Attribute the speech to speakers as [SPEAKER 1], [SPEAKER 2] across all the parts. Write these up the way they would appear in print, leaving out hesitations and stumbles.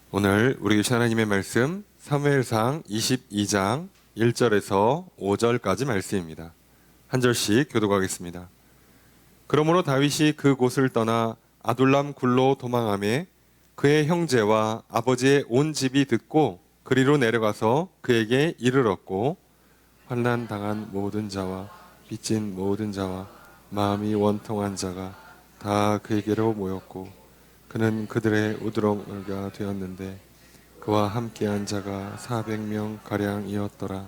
[SPEAKER 1] 오늘 우리 주신 하나님의 말씀 사무엘상 22장 1절에서 5절까지 말씀입니다. 한 절씩 교독하겠습니다. 그러므로 다윗이 그 곳을 떠나 아둘람 굴로 도망하매 그의 형제와 아버지의 온 집이 듣고 그리로 내려가서 그에게 이르렀고 환난 당한 모든 자와 빚진 모든 자와 마음이 원통한 자가 다 그에게로 모였고 그는 그들의 우두머리가 되었는데 그와 함께한 자가 400명 가량이었더라.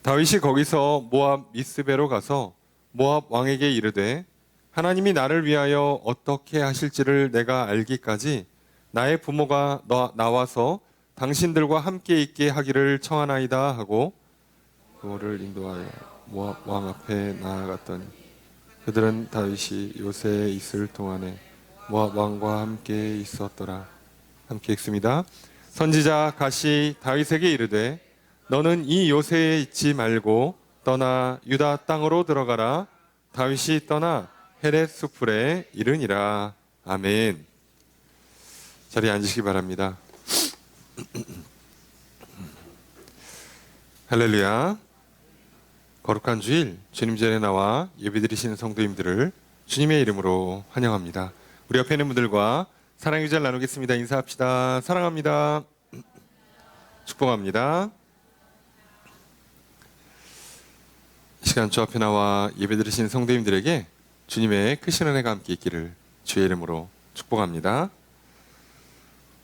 [SPEAKER 1] 다윗이 거기서 모압 미스베로 가서 모압 왕에게 이르되 하나님이 나를 위하여 어떻게 하실지를 내가 알기까지 나의 부모가 나와서 당신들과 함께 있게 하기를 청하나이다 하고 그를 인도하여 모압 왕 앞에 나아갔더니 그들은 다윗이 요새에 있을 동안에 모압 왕과 함께 있었더라. 함께 읽습니다. 선지자 갓이 다윗에게 이르되 너는 이 요새에 있지 말고 떠나 유다 땅으로 들어가라. 다윗이 떠나 헤렛 수풀에 이르니라. 아멘. 자리에 앉으시기 바랍니다. 할렐루야. 거룩한 주일 주님 전에 나와 예배드리시는 성도님들을 주님의 이름으로 환영합니다. 우리 옆에 있는 분들과 사랑의 유자를 나누겠습니다. 인사합시다. 사랑합니다. 축복합니다. 이 시간 주 앞에 나와 예배드리시는 성도님들에게 주님의 크신 은혜가 함께 있기를 주의 이름으로 축복합니다.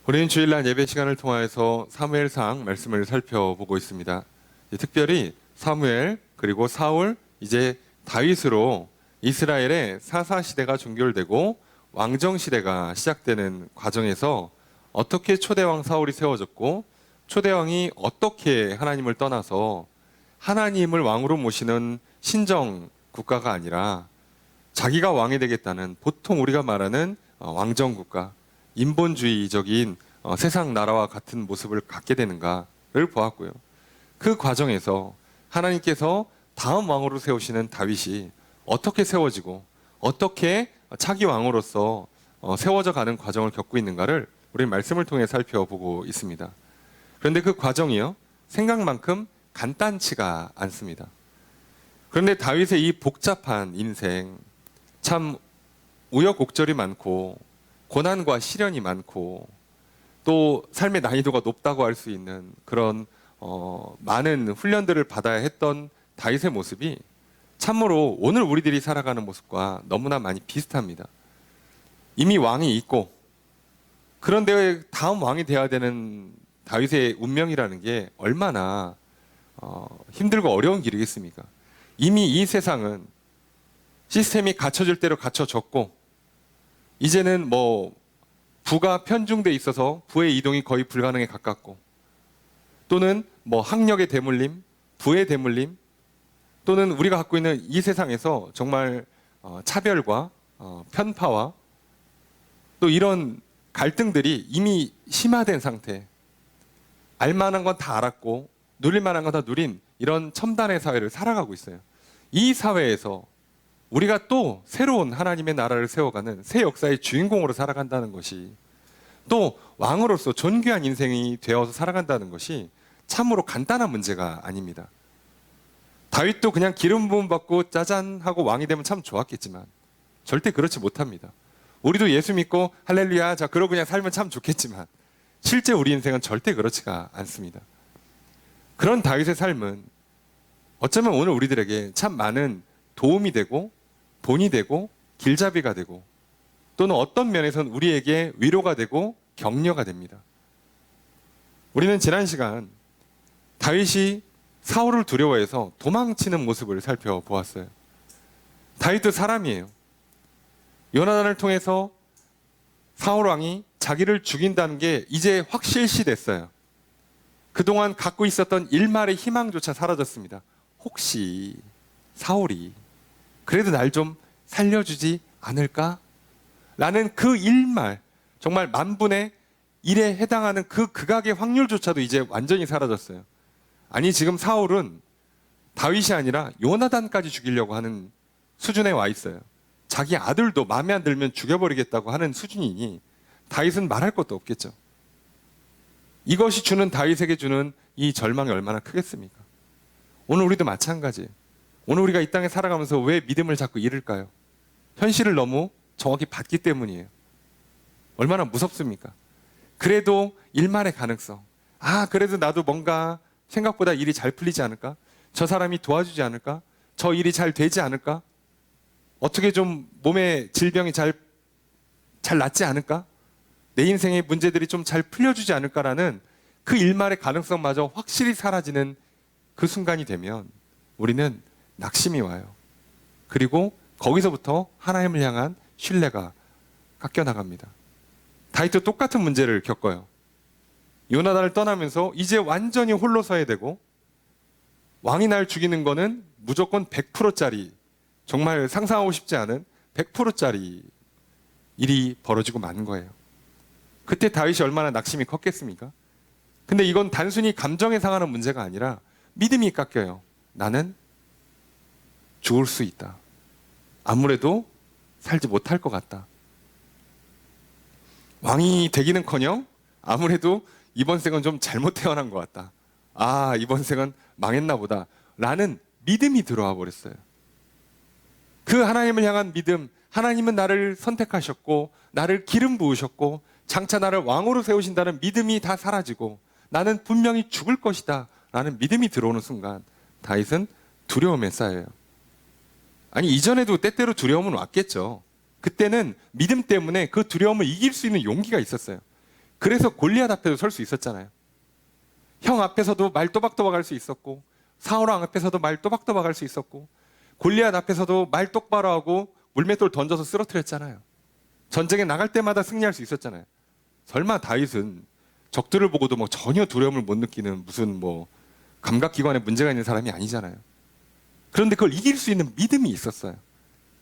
[SPEAKER 1] 우리는 주일날 예배 시간을 통하여서 사무엘상 말씀을 살펴보고 있습니다. 특별히 사무엘 그리고 사울 이제 다윗으로 이스라엘의 사사시대가 종결되고 왕정시대가 시작되는 과정에서 어떻게 초대왕 사울이 세워졌고 초대왕이 어떻게 하나님을 떠나서 하나님을 왕으로 모시는 신정 국가가 아니라 자기가 왕이 되겠다는 보통 우리가 말하는 왕정국가, 인본주의적인 세상 나라와 같은 모습을 갖게 되는가를 보았고요. 그 과정에서 하나님께서 다음 왕으로 세우시는 다윗이 어떻게 세워지고 어떻게 차기 왕으로서 세워져 가는 과정을 겪고 있는가를 우리 말씀을 통해 살펴보고 있습니다. 그런데 그 과정이요 생각만큼 간단치가 않습니다. 그런데 다윗의 이 복잡한 인생 참 우여곡절이 많고 고난과 시련이 많고 또 삶의 난이도가 높다고 할 수 있는 그런 많은 훈련들을 받아야 했던 다윗의 모습이 참으로 오늘 우리들이 살아가는 모습과 너무나 많이 비슷합니다. 이미 왕이 있고 그런데 다음 왕이 되어야 되는 다윗의 운명이라는 게 얼마나 힘들고 어려운 길이겠습니까? 이미 이 세상은 시스템이 갖춰질 대로 갖춰졌고 이제는 뭐 부가 편중돼 있어서 부의 이동이 거의 불가능에 가깝고 또는 뭐 학력의 대물림, 부의 대물림 또는 우리가 갖고 있는 이 세상에서 정말 차별과 편파와 또 이런 갈등들이 이미 심화된 상태, 알만한 건 다 알았고 누릴 만한 건 다 누린 이런 첨단의 사회를 살아가고 있어요. 이 사회에서 우리가 또 새로운 하나님의 나라를 세워가는 새 역사의 주인공으로 살아간다는 것이 또 왕으로서 존귀한 인생이 되어서 살아간다는 것이 참으로 간단한 문제가 아닙니다. 다윗도 그냥 기름 부음 받고 짜잔 하고 왕이 되면 참 좋았겠지만 절대 그렇지 못합니다. 우리도 예수 믿고 할렐루야 자 그러고 그냥 살면 참 좋겠지만 실제 우리 인생은 절대 그렇지가 않습니다. 그런 다윗의 삶은 어쩌면 오늘 우리들에게 참 많은 도움이 되고 본이 되고 길잡이가 되고 또는 어떤 면에서는 우리에게 위로가 되고 격려가 됩니다. 우리는 지난 시간 다윗이 사울을 두려워해서 도망치는 모습을 살펴보았어요. 다윗도 사람이에요. 요나단을 통해서 사울 왕이 자기를 죽인다는 게 이제 확실시 됐어요. 그동안 갖고 있었던 일말의 희망조차 사라졌습니다. 혹시 사울이 그래도 날 좀 살려주지 않을까? 라는 그 일말, 정말 만분의 1에 해당하는 그 극악의 확률조차도 이제 완전히 사라졌어요. 아니 지금 사울은 다윗이 아니라 요나단까지 죽이려고 하는 수준에 와 있어요. 자기 아들도 마음에 안 들면 죽여버리겠다고 하는 수준이니 다윗은 말할 것도 없겠죠. 이것이 주는 다윗에게 주는 이 절망이 얼마나 크겠습니까? 오늘 우리도 마찬가지예요. 오늘 우리가 이 땅에 살아가면서 왜 믿음을 자꾸 잃을까요? 현실을 너무 정확히 봤기 때문이에요. 얼마나 무섭습니까? 그래도 일만의 가능성. 그래도 나도 뭔가 생각보다 일이 잘 풀리지 않을까? 저 사람이 도와주지 않을까? 저 일이 잘 되지 않을까? 어떻게 좀 몸에 질병이 잘 낫지 않을까? 내 인생의 문제들이 좀 잘 풀려주지 않을까라는 그 일말의 가능성마저 확실히 사라지는 그 순간이 되면 우리는 낙심이 와요. 그리고 거기서부터 하나님을 향한 신뢰가 깎여나갑니다. 다윗도 똑같은 문제를 겪어요. 요나단을 떠나면서 이제 완전히 홀로 서야 되고, 왕이 날 죽이는 거는 무조건 100%짜리, 정말 상상하고 싶지 않은 100%짜리 일이 벌어지고 만 거예요. 그때 다윗이 얼마나 낙심이 컸겠습니까? 근데 이건 단순히 감정에 상하는 문제가 아니라 믿음이 깎여요. 나는 죽을 수 있다. 아무래도 살지 못할 것 같다. 왕이 되기는커녕 아무래도 이번 생은 좀 잘못 태어난 것 같다. 이번 생은 망했나 보다. 라는 믿음이 들어와 버렸어요. 그 하나님을 향한 믿음, 하나님은 나를 선택하셨고 나를 기름 부으셨고 장차 나를 왕으로 세우신다는 믿음이 다 사라지고 나는 분명히 죽을 것이다 라는 믿음이 들어오는 순간 다윗은 두려움에 쌓여요. 이전에도 때때로 두려움은 왔겠죠. 그때는 믿음 때문에 그 두려움을 이길 수 있는 용기가 있었어요. 그래서 골리앗 앞에도 설 수 있었잖아요. 형 앞에서도 말 또박또박 할 수 있었고, 사울 왕 앞에서도 말 또박또박 할 수 있었고, 골리앗 앞에서도 말 똑바로 하고 물맷돌 던져서 쓰러뜨렸잖아요. 전쟁에 나갈 때마다 승리할 수 있었잖아요. 설마 다윗은 적들을 보고도 전혀 두려움을 못 느끼는 무슨 감각기관에 문제가 있는 사람이 아니잖아요. 그런데 그걸 이길 수 있는 믿음이 있었어요.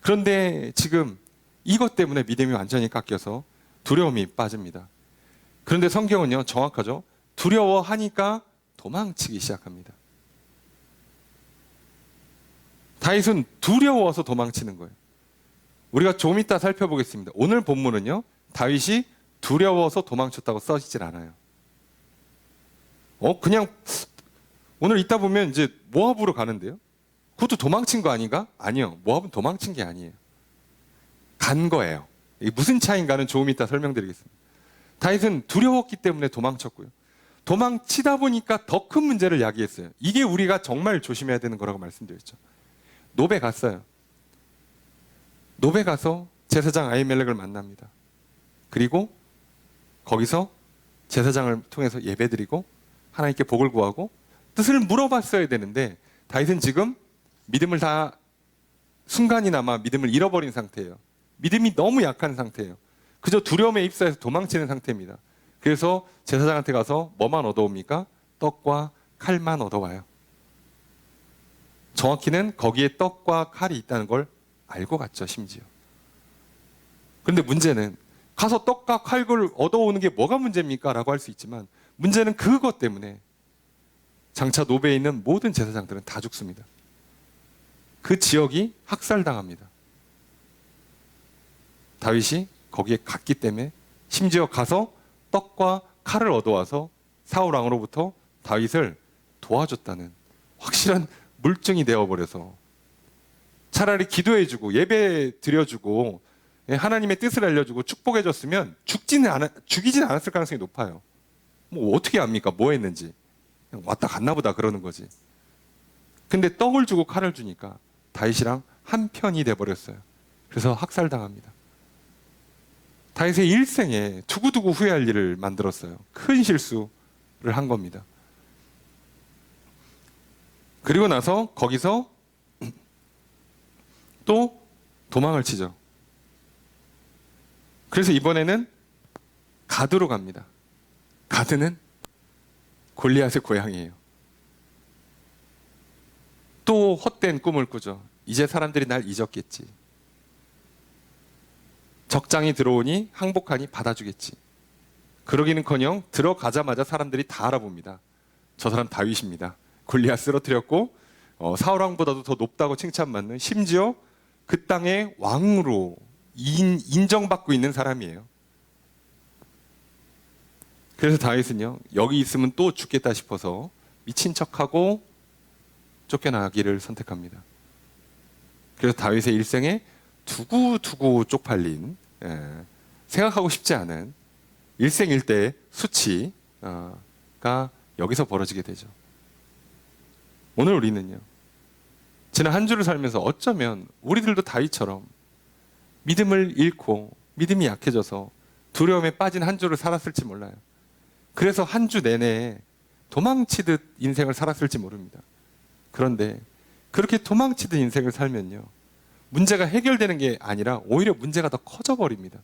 [SPEAKER 1] 그런데 지금 이것 때문에 믿음이 완전히 깎여서 두려움이 빠집니다. 그런데 성경은요, 정확하죠. 두려워하니까 도망치기 시작합니다. 다윗은 두려워서 도망치는 거예요. 우리가 좀 이따 살펴보겠습니다. 오늘 본문은요, 다윗이 두려워서 도망쳤다고 써지질 않아요. 그냥 오늘 이따 보면 이제 모압으로 가는데요. 그것도 도망친 거 아닌가? 아니요. 모압은 도망친 게 아니에요. 간 거예요. 이게 무슨 차이인가는 조금 이따 설명드리겠습니다. 다윗은 두려웠기 때문에 도망쳤고요. 도망치다 보니까 더 큰 문제를 야기했어요. 이게 우리가 정말 조심해야 되는 거라고 말씀드렸죠. 노베 갔어요. 노베 가서 제사장 아히멜렉을 만납니다. 그리고 거기서 제사장을 통해서 예배드리고 하나님께 복을 구하고 뜻을 물어봤어야 되는데 다윗은 지금 믿음을 다 순간이나마 믿음을 잃어버린 상태예요. 믿음이 너무 약한 상태예요. 그저 두려움에 휩싸여서 도망치는 상태입니다. 그래서 제사장한테 가서 뭐만 얻어옵니까? 떡과 칼만 얻어와요. 정확히는 거기에 떡과 칼이 있다는 걸 알고 갔죠, 심지어. 그런데 문제는 가서 떡과 칼을 얻어오는 게 뭐가 문제입니까? 라고 할 수 있지만 문제는 그것 때문에 장차 노베에 있는 모든 제사장들은 다 죽습니다. 그 지역이 학살당합니다. 다윗이 거기에 갔기 때문에 심지어 가서 떡과 칼을 얻어와서 사울 왕으로부터 다윗을 도와줬다는 확실한 물증이 되어버려서 차라리 기도해주고 예배 드려주고 하나님의 뜻을 알려주고 축복해줬으면 죽이지는 않았을 가능성이 높아요. 어떻게 압니까? 뭐 했는지. 그냥 왔다 갔나 보다 그러는 거지. 근데 떡을 주고 칼을 주니까 다윗이랑 한편이 돼버렸어요. 그래서 학살당합니다. 다윗의 일생에 두고두고 후회할 일을 만들었어요. 큰 실수를 한 겁니다. 그리고 나서 거기서 또 도망을 치죠. 그래서 이번에는 가드로 갑니다. 가드는 골리앗의 고향이에요. 또 헛된 꿈을 꾸죠. 이제 사람들이 날 잊었겠지. 적장이 들어오니 항복하니 받아주겠지. 그러기는커녕 들어가자마자 사람들이 다 알아봅니다. 저 사람 다윗입니다. 골리앗 쓰러뜨렸고 사울 왕보다도 더 높다고 칭찬받는, 심지어 그 땅의 왕으로 인정받고 있는 사람이에요. 그래서 다윗은요, 여기 있으면 또 죽겠다 싶어서 미친 척하고 쫓겨나기를 선택합니다. 그래서 다윗의 일생에 두고두고 쪽팔린, 생각하고 싶지 않은 일생일대의 수치가 여기서 벌어지게 되죠. 오늘 우리는요, 지난 한 주를 살면서 어쩌면 우리들도 다윗처럼 믿음을 잃고 믿음이 약해져서 두려움에 빠진 한 주를 살았을지 몰라요. 그래서 한 주 내내 도망치듯 인생을 살았을지 모릅니다. 그런데 그렇게 도망치듯 인생을 살면요, 문제가 해결되는 게 아니라 오히려 문제가 더 커져 버립니다.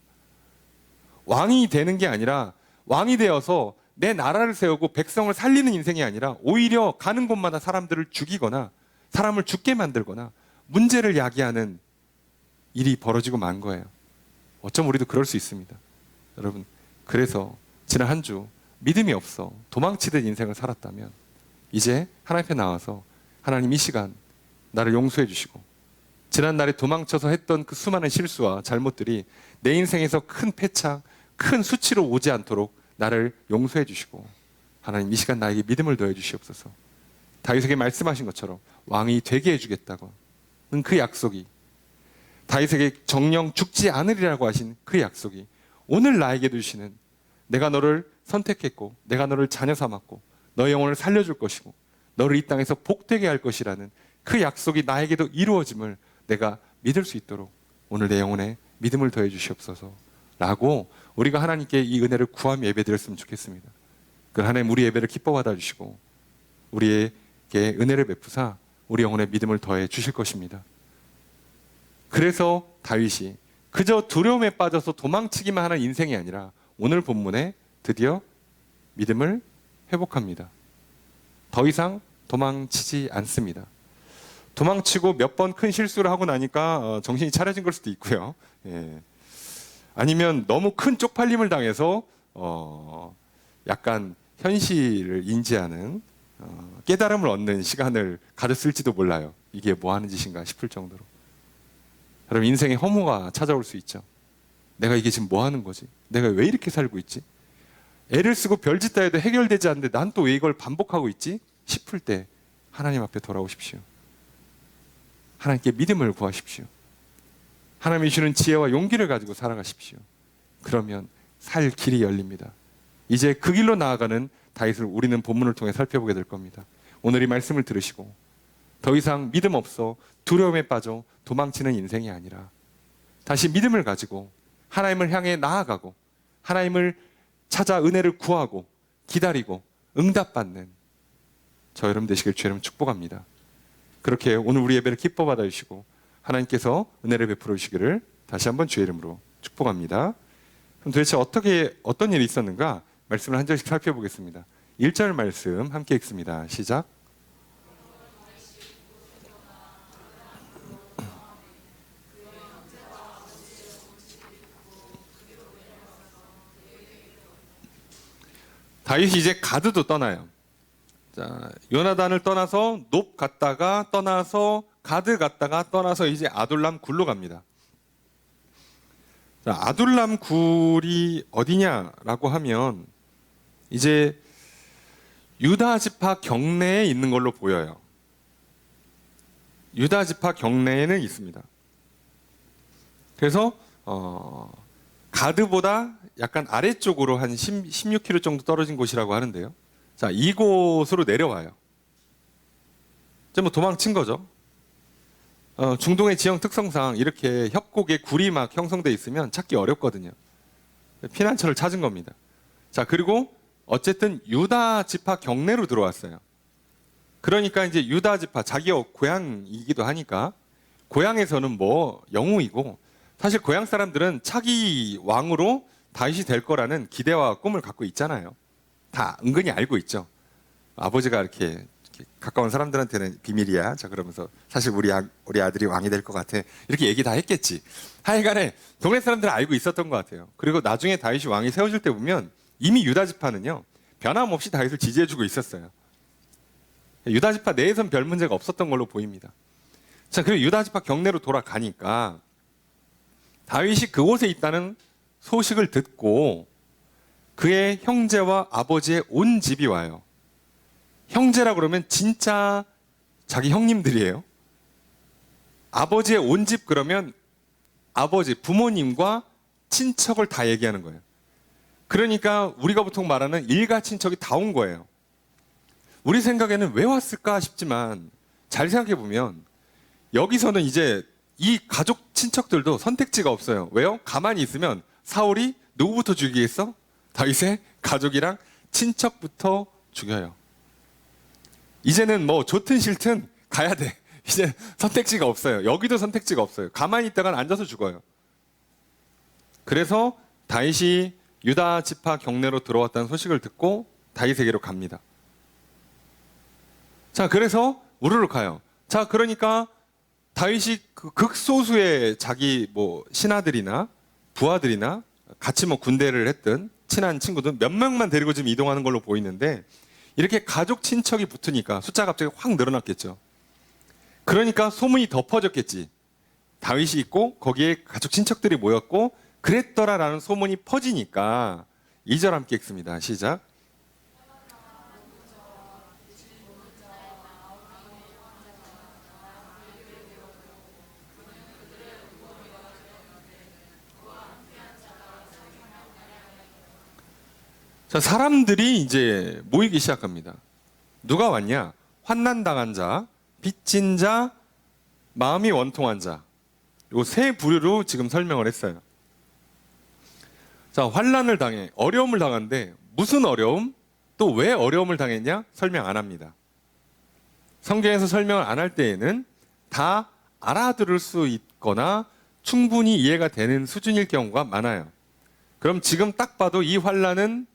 [SPEAKER 1] 왕이 되는 게 아니라 왕이 되어서 내 나라를 세우고 백성을 살리는 인생이 아니라 오히려 가는 곳마다 사람들을 죽이거나 사람을 죽게 만들거나 문제를 야기하는 일이 벌어지고 만 거예요. 어쩜 우리도 그럴 수 있습니다. 여러분, 그래서 지난 한 주 믿음이 없어 도망치듯 인생을 살았다면 이제 하나님 앞에 나와서 하나님, 이 시간 나를 용서해 주시고 지난날에 도망쳐서 했던 그 수많은 실수와 잘못들이 내 인생에서 큰 패착, 큰 수치로 오지 않도록 나를 용서해 주시고 하나님, 이 시간 나에게 믿음을 더해 주시옵소서. 다윗에게 말씀하신 것처럼 왕이 되게 해주겠다고 그 약속이, 다윗에게 정령 죽지 않으리라고 하신 그 약속이 오늘 나에게 주시는, 내가 너를 선택했고 내가 너를 자녀 삼았고 너의 영혼을 살려줄 것이고 너를 이 땅에서 복되게 할 것이라는 그 약속이 나에게도 이루어짐을 내가 믿을 수 있도록 오늘 내 영혼에 믿음을 더해 주시옵소서 라고 우리가 하나님께 이 은혜를 구하며 예배드렸으면 좋겠습니다. 그 하나님, 우리 예배를 기뻐 받아주시고 우리에게 은혜를 베푸사 우리 영혼에 믿음을 더해 주실 것입니다. 그래서 다윗이 그저 두려움에 빠져서 도망치기만 하는 인생이 아니라 오늘 본문에 드디어 믿음을 회복합니다. 더 이상 도망치지 않습니다. 도망치고 몇 번 큰 실수를 하고 나니까 정신이 차려진 걸 수도 있고요. 아니면 너무 큰 쪽팔림을 당해서 약간 현실을 인지하는 깨달음을 얻는 시간을 가졌을지도 몰라요. 이게 뭐 하는 짓인가 싶을 정도로. 여러분, 인생에 허무가 찾아올 수 있죠. 내가 이게 지금 뭐 하는 거지? 내가 왜 이렇게 살고 있지? 애를 쓰고 별짓 다 해도 해결되지 않는데 난 또 왜 이걸 반복하고 있지? 싶을 때 하나님 앞에 돌아오십시오. 하나님께 믿음을 구하십시오. 하나님이 주는 지혜와 용기를 가지고 살아가십시오. 그러면 살 길이 열립니다. 이제 그 길로 나아가는 다윗을 우리는 본문을 통해 살펴보게 될 겁니다. 오늘 이 말씀을 들으시고 더 이상 믿음 없어 두려움에 빠져 도망치는 인생이 아니라 다시 믿음을 가지고 하나님을 향해 나아가고 하나님을 찾아 은혜를 구하고 기다리고 응답받는 저 여러분 되시길 주의 이름으로 축복합니다. 그렇게 오늘 우리 예배를 기뻐 받아주시고 하나님께서 은혜를 베풀어 주시기를 다시 한번 주의 이름으로 축복합니다. 그럼 도대체 어떤 일이 있었는가 말씀을 한 절씩 살펴보겠습니다. 1절 말씀 함께 읽습니다. 시작. 다윗이 이제 가드도 떠나요. 자, 요나단을 떠나서 높 갔다가 떠나서 가드 갔다가 떠나서 이제 아둘람 굴로 갑니다. 자, 아둘람 굴이 어디냐라고 하면 이제 유다 지파 경내에 있는 걸로 보여요. 유다 지파 경내에는 있습니다. 그래서 가드보다 약간 아래쪽으로 한 16km 정도 떨어진 곳이라고 하는데요. 자, 이곳으로 내려와요. 이제 뭐 도망친 거죠. 중동의 지형 특성상 이렇게 협곡에 굴이 막 형성돼 있으면 찾기 어렵거든요. 피난처를 찾은 겁니다. 자, 그리고 어쨌든 유다 지파 경내로 들어왔어요. 그러니까 이제 유다 지파, 자기가 고향이기도 하니까 고향에서는 뭐 영웅이고 사실 고향 사람들은 차기 왕으로 다윗이 될 거라는 기대와 꿈을 갖고 있잖아요. 다 은근히 알고 있죠. 아버지가 이렇게 가까운 사람들한테는 비밀이야. 자, 그러면서 사실 우리 아들이 왕이 될 것 같아. 이렇게 얘기 다 했겠지. 하여간에 동네 사람들은 알고 있었던 것 같아요. 그리고 나중에 다윗이 왕이 세워질 때 보면 이미 유다 지파는요, 변함없이 다윗을 지지해주고 있었어요. 유다 지파 내에선 별 문제가 없었던 걸로 보입니다. 자, 그리고 유다 지파 경내로 돌아가니까 다윗이 그곳에 있다는 소식을 듣고 그의 형제와 아버지의 온 집이 와요. 형제라 그러면 진짜 자기 형님들이에요. 아버지의 온 집 그러면 아버지, 부모님과 친척을 다 얘기하는 거예요. 그러니까 우리가 보통 말하는 일가 친척이 다 온 거예요. 우리 생각에는 왜 왔을까 싶지만 잘 생각해 보면 여기서는 이제 이 가족 친척들도 선택지가 없어요. 왜요? 가만히 있으면 사울이 누구부터 죽이겠어? 다윗의 가족이랑 친척부터 죽여요. 이제는 뭐 좋든 싫든 가야 돼. 이제 선택지가 없어요. 여기도 선택지가 없어요. 가만히 있다간 앉아서 죽어요. 그래서 다윗이 유다 지파 경내로 들어왔다는 소식을 듣고 다윗에게로 갑니다. 자, 그래서 우르르 가요. 자, 그러니까 다윗이 그 극소수의 자기 뭐 신하들이나 부하들이나 같이 뭐 군대를 했던 친한 친구들 몇 명만 데리고 지금 이동하는 걸로 보이는데 이렇게 가족 친척이 붙으니까 숫자가 갑자기 확 늘어났겠죠. 그러니까 소문이 더 퍼졌겠지. 다윗이 있고 거기에 가족 친척들이 모였고 그랬더라라는 소문이 퍼지니까 2절 함께 읽습니다. 시작. 자, 사람들이 이제 모이기 시작합니다. 누가 왔냐? 환난당한 자, 빚진 자, 마음이 원통한 자. 요 세 부류로 지금 설명을 했어요. 자, 환난을 당해, 어려움을 당한데 무슨 어려움? 또 왜 어려움을 당했냐? 설명 안 합니다. 성경에서 설명을 안 할 때에는 다 알아들을 수 있거나 충분히 이해가 되는 수준일 경우가 많아요. 그럼 지금 딱 봐도 이 환난은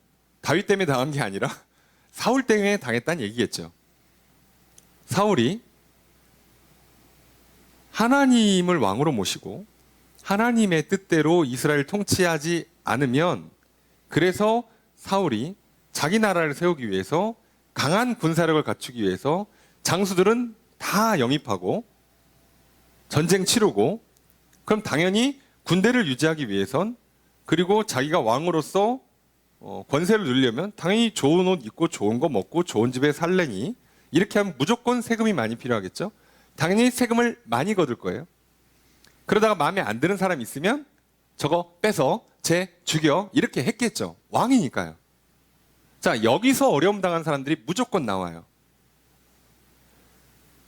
[SPEAKER 1] 다윗 때문에 당한 게 아니라 사울 때문에 당했다는 얘기겠죠. 사울이 하나님을 왕으로 모시고 하나님의 뜻대로 이스라엘을 통치하지 않으면 그래서 사울이 자기 나라를 세우기 위해서 강한 군사력을 갖추기 위해서 장수들은 다 영입하고 전쟁 치르고 그럼 당연히 군대를 유지하기 위해선 그리고 자기가 왕으로서 권세를 누리려면 당연히 좋은 옷 입고 좋은 거 먹고 좋은 집에 살래니 이렇게 하면 무조건 세금이 많이 필요하겠죠. 당연히 세금을 많이 거둘 거예요. 그러다가 마음에 안 드는 사람 있으면 저거 빼서 쟤 죽여 이렇게 했겠죠. 왕이니까요. 자, 여기서 어려움 당한 사람들이 무조건 나와요.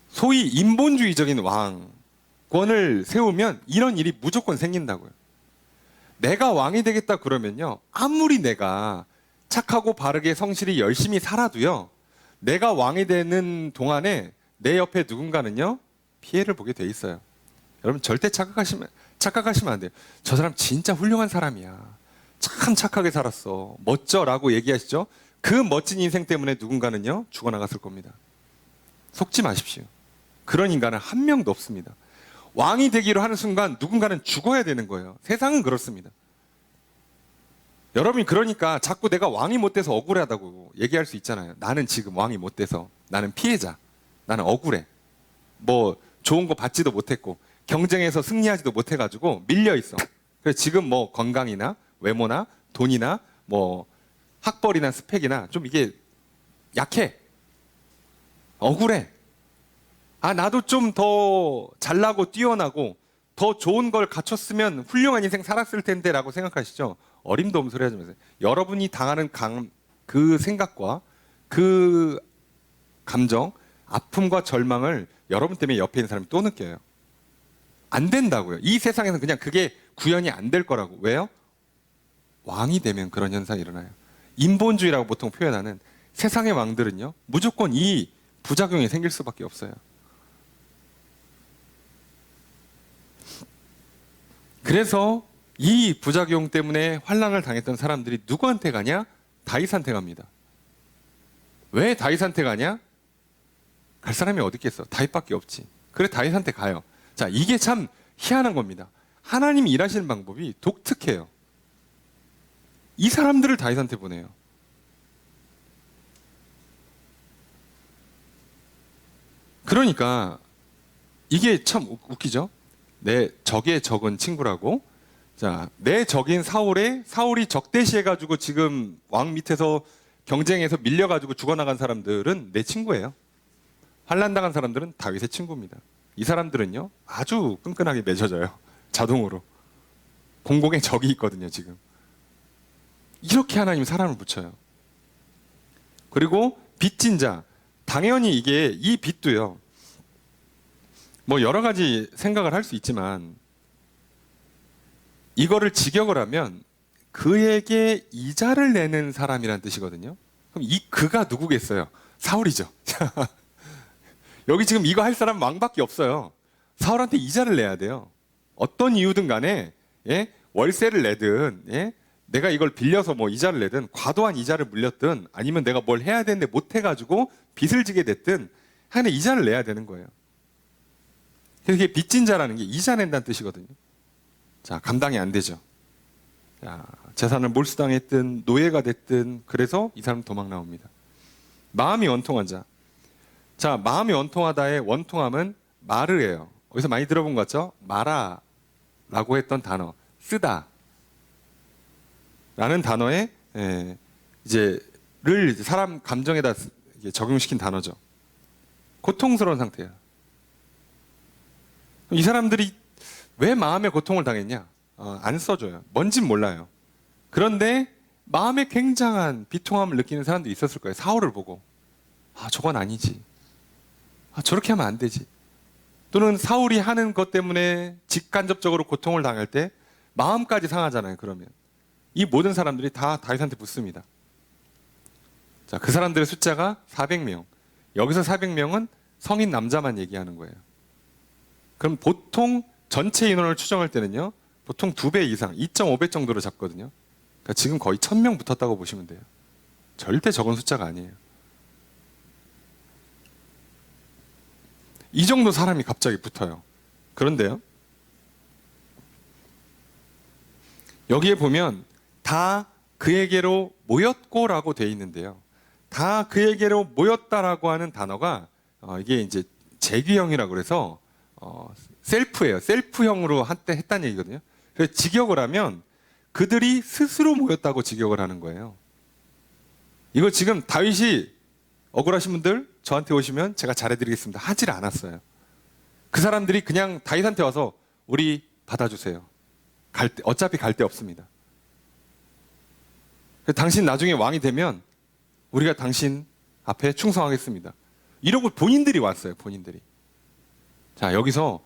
[SPEAKER 1] 소위 인본주의적인 왕권을 세우면 이런 일이 무조건 생긴다고요. 내가 왕이 되겠다 그러면요. 아무리 내가 착하고 바르게 성실히 열심히 살아도요. 내가 왕이 되는 동안에 내 옆에 누군가는요. 피해를 보게 돼 있어요. 여러분 절대 착각하시면 안 돼요. 저 사람 진짜 훌륭한 사람이야. 참 착하게 살았어. 멋져라고 얘기하시죠. 그 멋진 인생 때문에 누군가는요. 죽어나갔을 겁니다. 속지 마십시오. 그런 인간은 한 명도 없습니다. 왕이 되기로 하는 순간 누군가는 죽어야 되는 거예요. 세상은 그렇습니다. 여러분이 그러니까 자꾸 내가 왕이 못 돼서 억울하다고 얘기할 수 있잖아요. 나는 지금 왕이 못 돼서 나는 피해자. 나는 억울해. 뭐 좋은 거 받지도 못했고 경쟁에서 승리하지도 못해가지고 밀려 있어. 그래서 지금 뭐 건강이나 외모나 돈이나 뭐 학벌이나 스펙이나 좀 이게 약해. 억울해. 아, 나도 좀 더 잘나고 뛰어나고 더 좋은 걸 갖췄으면 훌륭한 인생 살았을 텐데 라고 생각하시죠? 어림도 없는 소리 하지 마세요. 여러분이 당하는 그 생각과 그 감정, 아픔과 절망을 여러분 때문에 옆에 있는 사람이 또 느껴요. 안 된다고요. 이 세상에서는 그냥 그게 구현이 안 될 거라고. 왜요? 왕이 되면 그런 현상이 일어나요. 인본주의라고 보통 표현하는 세상의 왕들은요. 무조건 이 부작용이 생길 수밖에 없어요. 그래서 이 부작용 때문에 환난을 당했던 사람들이 누구한테 가냐? 다윗한테 갑니다. 왜 다윗한테 가냐? 갈 사람이 어디 있겠어? 다윗밖에 없지. 그래 다윗한테 가요. 자, 이게 참 희한한 겁니다. 하나님이 일하시는 방법이 독특해요. 이 사람들을 다윗한테 보내요. 그러니까 이게 참 웃기죠? 내 적의 적은 친구라고 자, 내 적인 사울이 적대시해가지고 지금 왕 밑에서 경쟁해서 밀려가지고 죽어나간 사람들은 내 친구예요. 환난당한 사람들은 다윗의 친구입니다. 이 사람들은요 아주 끈끈하게 맺어져요. 자동으로. 공공의 적이 있거든요 지금. 이렇게 하나님 사람을 붙여요. 그리고 빚진 자, 당연히 이 빚도요 뭐 여러 가지 생각을 할 수 있지만 이거를 직역을 하면 그에게 이자를 내는 사람이란 뜻이거든요. 그럼 이 그가 누구겠어요? 사울이죠. 여기 지금 이거 할 사람 왕밖에 없어요. 사울한테 이자를 내야 돼요. 어떤 이유든 간에 예? 월세를 내든 예? 내가 이걸 빌려서 뭐 이자를 내든 과도한 이자를 물렸든 아니면 내가 뭘 해야 되는데 못 해가지고 빚을 지게 됐든 하여간 이자를 내야 되는 거예요. 그래서 이게 빚진 자라는 게 이자 낸다는 뜻이거든요. 자, 감당이 안 되죠. 자, 재산을 몰수당했든 노예가 됐든 그래서 이 사람 도망 나옵니다. 마음이 원통한 자. 자, 마음이 원통하다의 원통함은 마르예요. 어디서 많이 들어본 것 같죠? 마라라고 했던 단어, 쓰다 라는 단어에 이제를 사람 감정에다 적용시킨 단어죠. 고통스러운 상태야. 이 사람들이 왜 마음의 고통을 당했냐? 안 써줘요. 뭔진 몰라요. 그런데 마음에 굉장한 비통함을 느끼는 사람도 있었을 거예요. 사울을 보고 저건 아니지. 저렇게 하면 안 되지. 또는 사울이 하는 것 때문에 직간접적으로 고통을 당할 때 마음까지 상하잖아요. 그러면 이 모든 사람들이 다 다윗한테 붙습니다. 자, 그 사람들의 숫자가 400명. 여기서 400명은 성인 남자만 얘기하는 거예요. 그럼 보통 전체 인원을 추정할 때는요, 보통 2배 이상, 2.5배 정도로 잡거든요. 그러니까 지금 거의 1000명 붙었다고 보시면 돼요. 절대 적은 숫자가 아니에요. 이 정도 사람이 갑자기 붙어요. 그런데요, 여기에 보면 다 그에게로 모였고라고 돼 있는데요. 다 그에게로 모였다라고 하는 단어가 이게 이제 재규형이라고 그래서 셀프예요. 셀프형으로 한때 했다는 얘기거든요. 그래서 직역을 하면 그들이 스스로 모였다고 직역을 하는 거예요. 이거 지금 다윗이 억울하신 분들 저한테 오시면 제가 잘해드리겠습니다 하질 않았어요. 그 사람들이 그냥 다윗한테 와서 우리 받아주세요. 어차피 갈 데 없습니다. 당신 나중에 왕이 되면 우리가 당신 앞에 충성하겠습니다. 이러고 본인들이 왔어요. 본인들이. 자, 여기서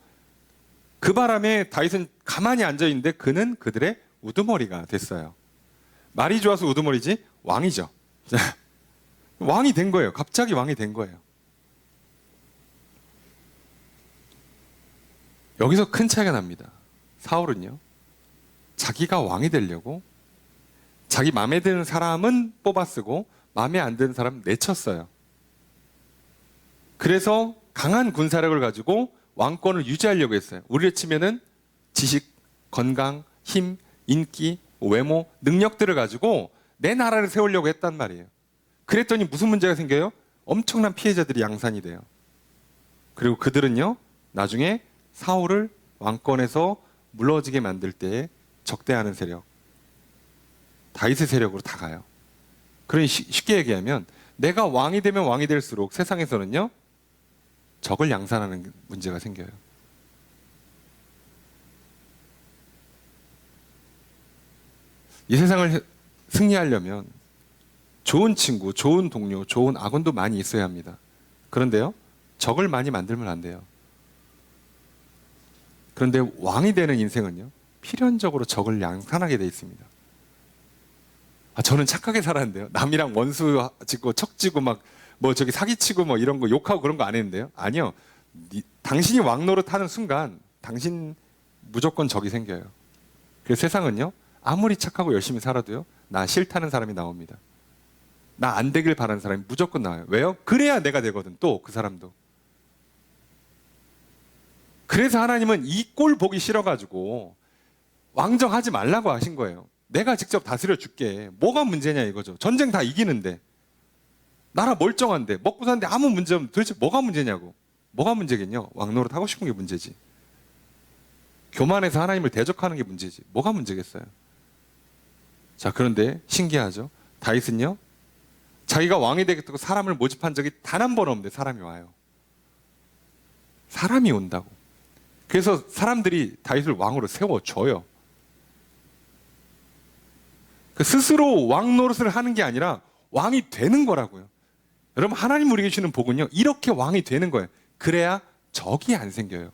[SPEAKER 1] 그 바람에 다윗은 가만히 앉아있는데 그는 그들의 우두머리가 됐어요. 말이 좋아서 우두머리지 왕이죠. 자, 왕이 된 거예요. 갑자기 왕이 된 거예요. 여기서 큰 차이가 납니다. 사울은요, 자기가 왕이 되려고 자기 마음에 드는 사람은 뽑아 쓰고 마음에 안 드는 사람 내쳤어요. 그래서 강한 군사력을 가지고 왕권을 유지하려고 했어요. 우리를 치면은 지식, 건강, 힘, 인기, 외모, 능력들을 가지고 내 나라를 세우려고 했단 말이에요. 그랬더니 무슨 문제가 생겨요? 엄청난 피해자들이 양산이 돼요. 그리고 그들은요, 나중에 사울을 왕권에서 물러지게 만들 때에 적대하는 세력, 다윗의 세력으로 다 가요. 그러니 쉽게 얘기하면 내가 왕이 되면 왕이 될수록 세상에서는요, 적을 양산하는 문제가 생겨요. 이 세상을 승리하려면 좋은 친구, 좋은 동료, 좋은 아군도 많이 있어야 합니다. 그런데요, 적을 많이 만들면 안 돼요. 그런데 왕이 되는 인생은요, 필연적으로 적을 양산하게 돼 있습니다. 저는 착하게 살았는데요. 남이랑 원수 짓고 척 지고 막 뭐 저기 사기치고 뭐 이런 거 욕하고 그런 거 안 했는데요. 아니요. 당신이 왕 노릇하는 순간 당신 무조건 적이 생겨요. 그래서 세상은요, 아무리 착하고 열심히 살아도요, 나 싫다는 사람이 나옵니다. 나 안 되길 바라는 사람이 무조건 나와요. 왜요? 그래야 내가 되거든. 또 그 사람도. 그래서 하나님은 이 꼴 보기 싫어가지고 왕정하지 말라고 하신 거예요. 내가 직접 다스려 줄게. 뭐가 문제냐 이거죠. 전쟁 다 이기는데, 나라 멀쩡한데, 먹고 사는데 아무 문제 없는데 도대체 뭐가 문제냐고. 뭐가 문제겠냐? 왕노릇 하고 싶은 게 문제지. 교만해서 하나님을 대적하는 게 문제지. 뭐가 문제겠어요? 자, 그런데 신기하죠. 다윗은요, 자기가 왕이 되겠다고 사람을 모집한 적이 단 한 번 없는데 사람이 와요. 사람이 온다고. 그래서 사람들이 다윗을 왕으로 세워줘요. 스스로 왕 노릇을 하는 게 아니라 왕이 되는 거라고요. 여러분, 하나님 우리에게 주는 복은요, 이렇게 왕이 되는 거예요. 그래야 적이 안 생겨요.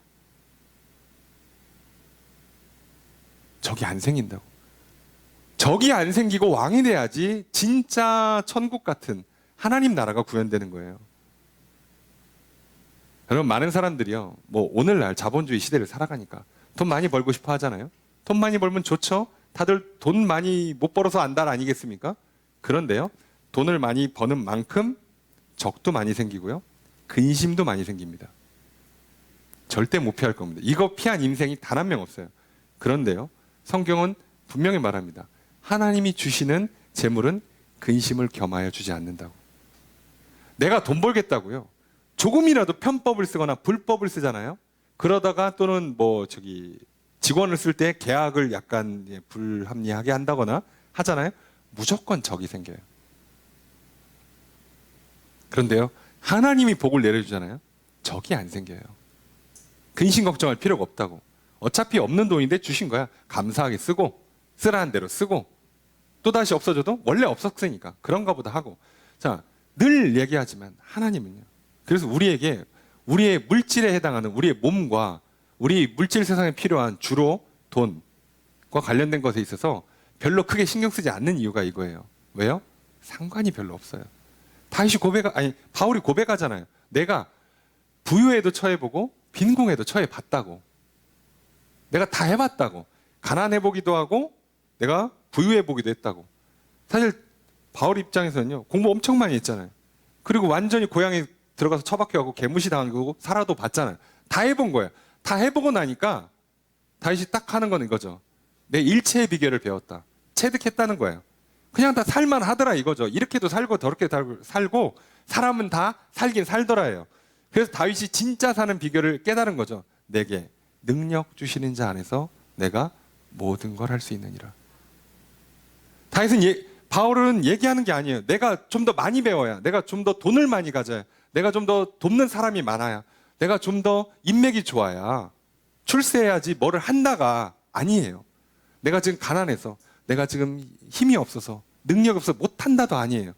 [SPEAKER 1] 적이 안 생긴다고. 적이 안 생기고 왕이 돼야지 진짜 천국 같은 하나님 나라가 구현되는 거예요. 여러분, 많은 사람들이요, 뭐 오늘날 자본주의 시대를 살아가니까 돈 많이 벌고 싶어 하잖아요. 돈 많이 벌면 좋죠. 다들 돈 많이 못 벌어서 안달 아니겠습니까? 그런데요, 돈을 많이 버는 만큼 적도 많이 생기고요, 근심도 많이 생깁니다. 절대 못 피할 겁니다. 이거 피한 인생이 단 한 명 없어요. 그런데요, 성경은 분명히 말합니다. 하나님이 주시는 재물은 근심을 겸하여 주지 않는다고. 내가 돈 벌겠다고요, 조금이라도 편법을 쓰거나 불법을 쓰잖아요. 그러다가 또는 직원을 쓸 때 계약을 약간 불합리하게 한다거나 하잖아요. 무조건 적이 생겨요. 그런데요, 하나님이 복을 내려주잖아요. 적이 안 생겨요. 근심 걱정할 필요가 없다고. 어차피 없는 돈인데 주신 거야. 감사하게 쓰고, 쓰라는 대로 쓰고, 또다시 없어져도 원래 없었으니까 그런가 보다 하고. 자, 늘 얘기하지만 하나님은요, 그래서 우리에게 우리의 물질에 해당하는 우리의 몸과 우리 물질 세상에 필요한 주로 돈과 관련된 것에 있어서 별로 크게 신경 쓰지 않는 이유가 이거예요. 왜요? 상관이 별로 없어요. 바울이 고백하잖아요. 내가 부유에도 처해보고 빈궁에도 처해봤다고. 내가 다 해봤다고. 가난해보기도 하고 내가 부유해보기도 했다고. 사실 바울 입장에서는요, 공부 엄청 많이 했잖아요. 그리고 완전히 고향에 들어가서 처박혀가고 개무시 당하고 살아도 봤잖아요. 다 해본 거예요. 다 해보고 나니까 다윗이 딱 하는 건 이거죠. 내 일체의 비결을 배웠다. 체득했다는 거예요. 그냥 다 살만 하더라 이거죠. 이렇게도 살고 저렇게도 살고 사람은 다 살긴 살더라예요. 그래서 다윗이 진짜 사는 비결을 깨달은 거죠. 내게 능력 주시는 자 안에서 내가 모든 걸 할 수 있느니라. 바울은 얘기하는 게 아니에요. 내가 좀 더 많이 배워야, 내가 좀 더 돈을 많이 가져야, 내가 좀 더 돕는 사람이 많아야, 내가 좀 더 인맥이 좋아야 출세해야지 뭐를 한다가 아니에요. 내가 지금 가난해서, 내가 지금 힘이 없어서, 능력이 없어서 못한다도 아니에요.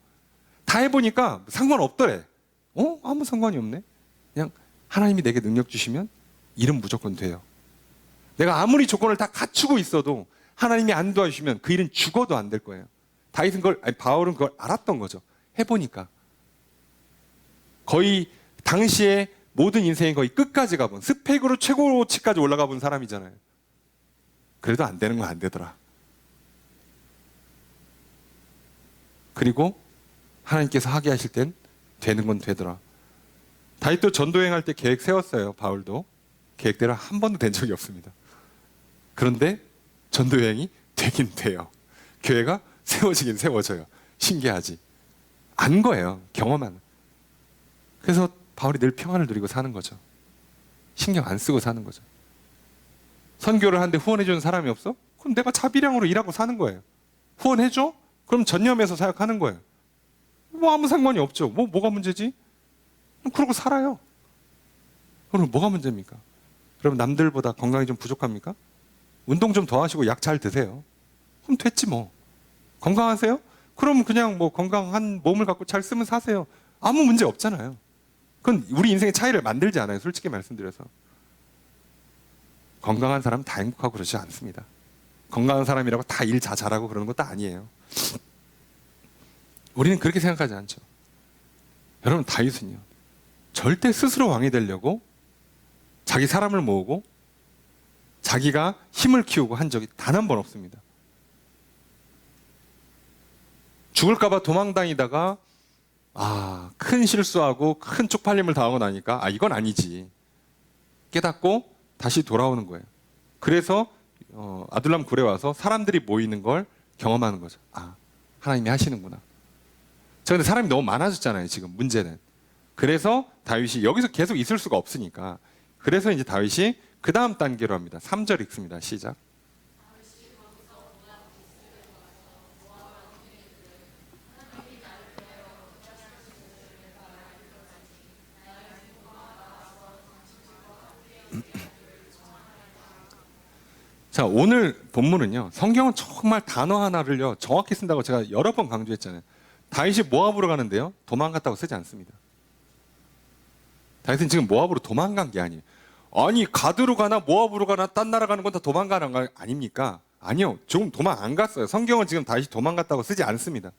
[SPEAKER 1] 다 해보니까 상관없더래. 아무 상관이 없네. 그냥 하나님이 내게 능력 주시면 일은 무조건 돼요. 내가 아무리 조건을 다 갖추고 있어도 하나님이 안 도와주시면 그 일은 죽어도 안 될 거예요. 바울은 그걸 알았던 거죠. 해보니까. 거의 당시에 모든 인생이 거의 끝까지 가본, 스펙으로 최고치까지 올라가 본 사람이잖아요. 그래도 안 되는 건 안 되더라. 그리고 하나님께서 하게 하실 땐 되는 건 되더라. 다윗도 전도행 할 때 계획 세웠어요. 바울도 계획대로 한 번도 된 적이 없습니다. 그런데 전도여행이 되긴 돼요. 교회가 세워지긴 세워져요. 신기하지. 안 거예요. 경험한. 그래서 바울이 늘 평안을 누리고 사는 거죠. 신경 안 쓰고 사는 거죠. 선교를 하는데 후원해 주는 사람이 없어? 그럼 내가 자비량으로 일하고 사는 거예요. 후원해줘? 그럼 전념해서 사역하는 거예요. 뭐 아무 상관이 없죠. 뭐가 문제지? 그러고 살아요. 그럼 뭐가 문제입니까? 여러분, 남들보다 건강이 좀 부족합니까? 운동 좀 더 하시고 약 잘 드세요. 그럼 됐지 뭐. 건강하세요? 그럼 그냥 건강한 몸을 갖고 잘 쓰면 사세요. 아무 문제 없잖아요. 그건 우리 인생의 차이를 만들지 않아요. 솔직히 말씀드려서. 건강한 사람은 다 행복하고 그러지 않습니다. 건강한 사람이라고 다 일 잘하고 그러는 것도 아니에요. 우리는 그렇게 생각하지 않죠. 여러분, 다윗은요, 절대 스스로 왕이 되려고 자기 사람을 모으고 자기가 힘을 키우고 한 적이 단 한 번 없습니다. 죽을까봐 도망다니다가 큰 실수하고 큰 쪽팔림을 당하고 나니까 이건 아니지 깨닫고 다시 돌아오는 거예요. 그래서 아둘람 굴에 와서 사람들이 모이는 걸 경험하는 거죠. 하나님이 하시는구나. 그런데 사람이 너무 많아졌잖아요. 지금 문제는. 그래서 다윗이 여기서 계속 있을 수가 없으니까, 그래서 이제 다윗이 그 다음 단계로 합니다. 3절 읽습니다. 시작. 자, 오늘 본문은요, 성경은 정말 단어 하나를요 정확히 쓴다고 제가 여러 번 강조했잖아요. 다윗이 모압으로 가는데요, 도망갔다고 쓰지 않습니다. 다윗은 지금 모압으로 도망간 게 아니에요. 아니, 가드로 가나 모압으로 가나 딴 나라 가는 건 다 도망가는 거 아닙니까? 아니요, 조금 도망 안 갔어요. 성경은 지금 다윗이 도망갔다고 쓰지 않습니다.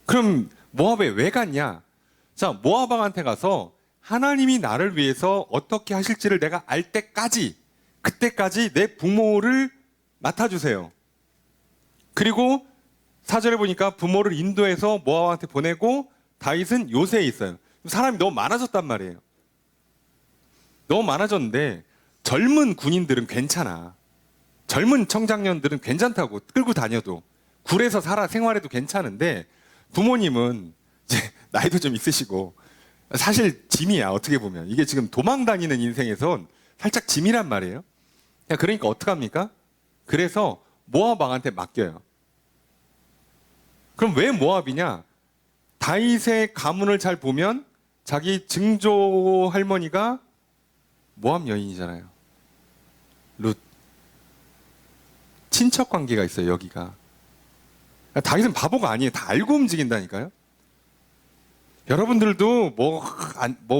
[SPEAKER 1] 그럼 모압에 왜 갔냐? 자, 모압 왕한테 가서 하나님이 나를 위해서 어떻게 하실지를 내가 알 때까지, 그때까지 내 부모를 맡아주세요. 그리고 4절에 보니까 부모를 인도해서 모압 왕한테 보내고 다윗은 요새에 있어요. 사람이 너무 많아졌단 말이에요. 너무 많아졌는데 젊은 군인들은 괜찮아. 젊은 청장년들은 괜찮다고, 끌고 다녀도 굴에서 생활해도 괜찮은데 부모님은 이제 나이도 좀 있으시고 사실 짐이야. 어떻게 보면 이게 지금 도망 다니는 인생에선 살짝 짐이란 말이에요. 그러니까 어떡합니까? 그래서 모압 왕한테 맡겨요. 그럼 왜 모압이냐? 다윗의 가문을 잘 보면 자기 증조 할머니가 모압 여인이잖아요. 룻. 친척 관계가 있어요, 여기가. 다윗은 바보가 아니에요. 다 알고 움직인다니까요. 여러분들도 뭐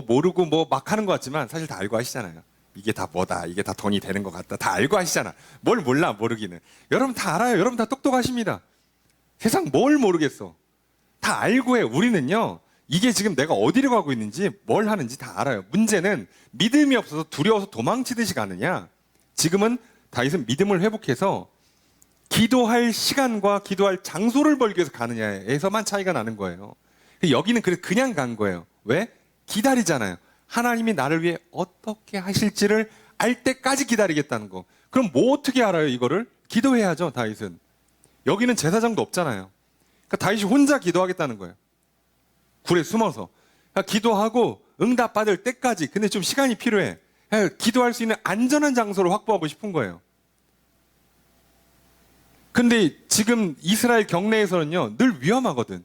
[SPEAKER 1] 모르고 뭐 막 하는 것 같지만 사실 다 알고 하시잖아요. 이게 다 뭐다, 이게 다 돈이 되는 것 같다, 다 알고 하시잖아. 뭘 몰라, 모르기는. 여러분 다 알아요. 여러분 다 똑똑하십니다. 세상 뭘 모르겠어. 다 알고 해요. 우리는요, 이게 지금 내가 어디로 가고 있는지 뭘 하는지 다 알아요. 문제는 믿음이 없어서 두려워서 도망치듯이 가느냐, 지금은 다윗은 믿음을 회복해서 기도할 시간과 기도할 장소를 벌기 위해서 가느냐에서만 차이가 나는 거예요. 여기는 그냥 간 거예요. 왜? 기다리잖아요. 하나님이 나를 위해 어떻게 하실지를 알 때까지 기다리겠다는 거. 그럼 뭐 어떻게 알아요, 이거를? 기도해야죠, 다윗은. 여기는 제사장도 없잖아요. 그러니까 다윗이 혼자 기도하겠다는 거예요. 굴에 숨어서. 그러니까 기도하고 응답받을 때까지. 근데 좀 시간이 필요해. 기도할 수 있는 안전한 장소를 확보하고 싶은 거예요. 근데 지금 이스라엘 경내에서는요, 늘 위험하거든.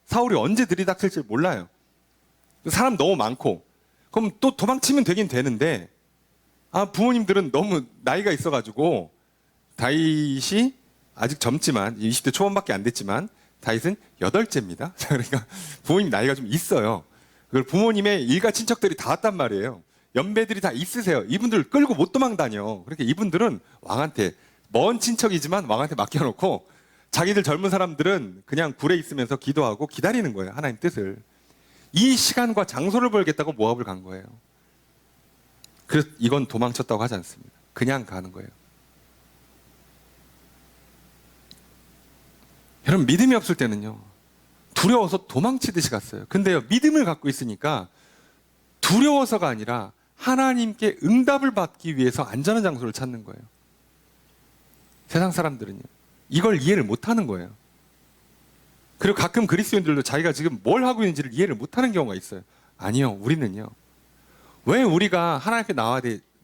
[SPEAKER 1] 사울이 언제 들이닥칠지 몰라요. 사람 너무 많고. 그럼 또 도망치면 되긴 되는데, 부모님들은 너무 나이가 있어가지고 다윗이 아직 젊지만 20대 초반밖에 안 됐지만 다윗은 8째입니다. 그러니까 부모님 나이가 좀 있어요. 그걸 부모님의 일가 친척들이 다 왔단 말이에요. 연배들이 다 있으세요. 이분들 끌고 못 도망 다녀. 그러니까 이분들은 왕한테, 먼 친척이지만 왕한테 맡겨놓고 자기들 젊은 사람들은 그냥 굴에 있으면서 기도하고 기다리는 거예요. 하나님 뜻을. 이 시간과 장소를 벌겠다고 모압을 간 거예요. 그래서 이건 도망쳤다고 하지 않습니다. 그냥 가는 거예요. 여러분, 믿음이 없을 때는요, 두려워서 도망치듯이 갔어요. 근데요, 믿음을 갖고 있으니까 두려워서가 아니라 하나님께 응답을 받기 위해서 안전한 장소를 찾는 거예요. 세상 사람들은요, 이걸 이해를 못하는 거예요. 그리고 가끔 그리스도인들도 자기가 지금 뭘 하고 있는지를 이해를 못하는 경우가 있어요. 아니요, 우리는요, 왜 우리가 하나님께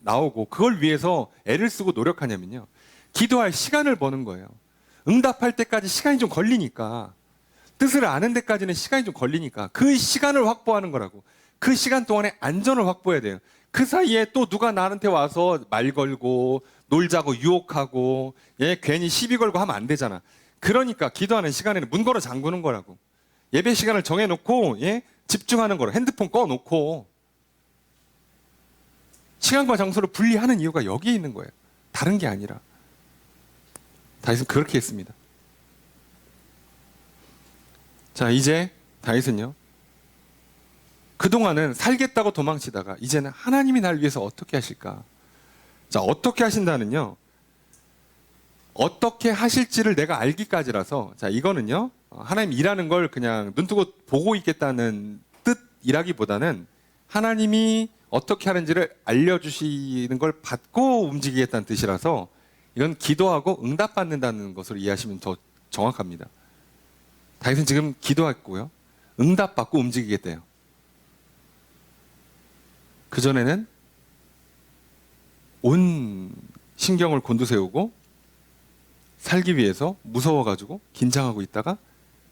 [SPEAKER 1] 나오고 그걸 위해서 애를 쓰고 노력하냐면요, 기도할 시간을 버는 거예요. 응답할 때까지 시간이 좀 걸리니까, 뜻을 아는 데까지는 시간이 좀 걸리니까 그 시간을 확보하는 거라고. 그 시간 동안에 안전을 확보해야 돼요. 그 사이에 또 누가 나한테 와서 말 걸고 놀자고 유혹하고, 괜히 시비 걸고 하면 안 되잖아. 그러니까 기도하는 시간에는 문 걸어 잠그는 거라고. 예배 시간을 정해놓고, 집중하는 거로. 핸드폰 꺼놓고. 시간과 장소를 분리하는 이유가 여기에 있는 거예요. 다른 게 아니라. 다윗은 그렇게 했습니다. 자, 이제 다윗은요, 그동안은 살겠다고 도망치다가 이제는 하나님이 날 위해서 어떻게 하실까? 자, 어떻게 하신다는요, 어떻게 하실지를 내가 알기까지라서, 자, 이거는요, 하나님 일하는 걸 그냥 눈 뜨고 보고 있겠다는 뜻이라기보다는 하나님이 어떻게 하는지를 알려주시는 걸 받고 움직이겠다는 뜻이라서, 이건 기도하고 응답받는다는 것으로 이해하시면 더 정확합니다. 다윗은 지금 기도했고요, 응답받고 움직이겠대요. 그전에는 온 신경을 곤두세우고 살기 위해서 무서워가지고 긴장하고 있다가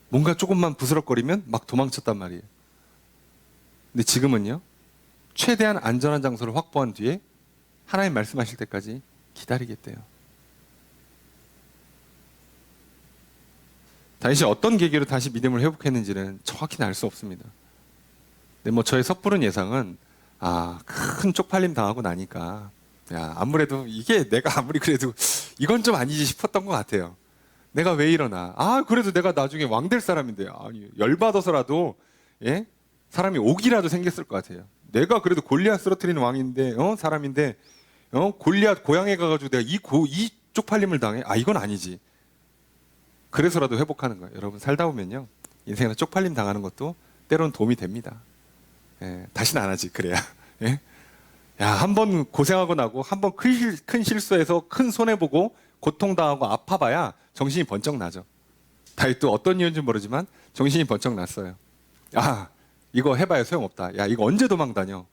[SPEAKER 1] 뭔가 조금만 부스럭거리면 막 도망쳤단 말이에요. 근데 지금은요, 최대한 안전한 장소를 확보한 뒤에 하나님 말씀하실 때까지 기다리겠대요. 다윗이 어떤 계기로 다시 믿음을 회복했는지는 정확히는 알 수 없습니다. 근데 뭐 저의 섣부른 예상은 큰 쪽팔림 당하고 나니까 아무래도 이게 내가 아무리 그래도 이건 좀 아니지 싶었던 것 같아요. 내가 왜 이러나? 그래도 내가 나중에 왕 될 사람인데 열받아서라도 사람이 옥이라도 생겼을 것 같아요. 내가 그래도 골리앗 쓰러뜨리는 왕인데 사람인데 골리앗 고향에 가가지고 내가 이 쪽팔림을 당해? 이건 아니지. 그래서라도 회복하는 거예요. 여러분 살다 보면요, 인생에서 쪽팔림 당하는 것도 때로는 도움이 됩니다. 다시는 안 하지. 그래야. 한 번 고생하고 나고 한 번 큰 실수해서 큰 손해보고 고통당하고 아파봐야 정신이 번쩍 나죠. 다윗도 어떤 이유인지 모르지만 정신이 번쩍 났어요. 이거 해봐야 소용없다. 이거 언제 도망다녀?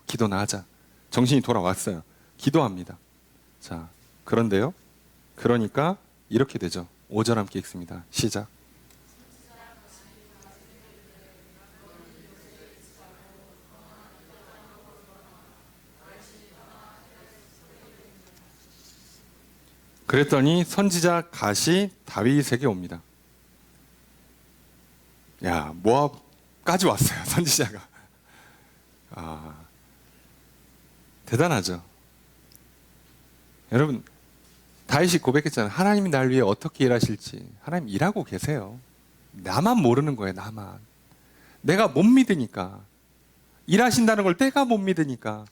[SPEAKER 1] 기도나 하자. 정신이 돌아왔어요. 기도합니다. 자, 그런데요, 그러니까 이렇게 되죠. 5절 함께 읽습니다. 시작. 그랬더니 선지자 갓이 다윗에게 옵니다. 모압까지 왔어요. 선지자가. 대단하죠. 여러분, 다윗이 고백했잖아요. 하나님이 날 위해 어떻게 일하실지. 하나님 일하고 계세요. 나만 모르는 거예요. 나만. 내가 못 믿으니까. 일하신다는 걸 내가 못 믿으니까.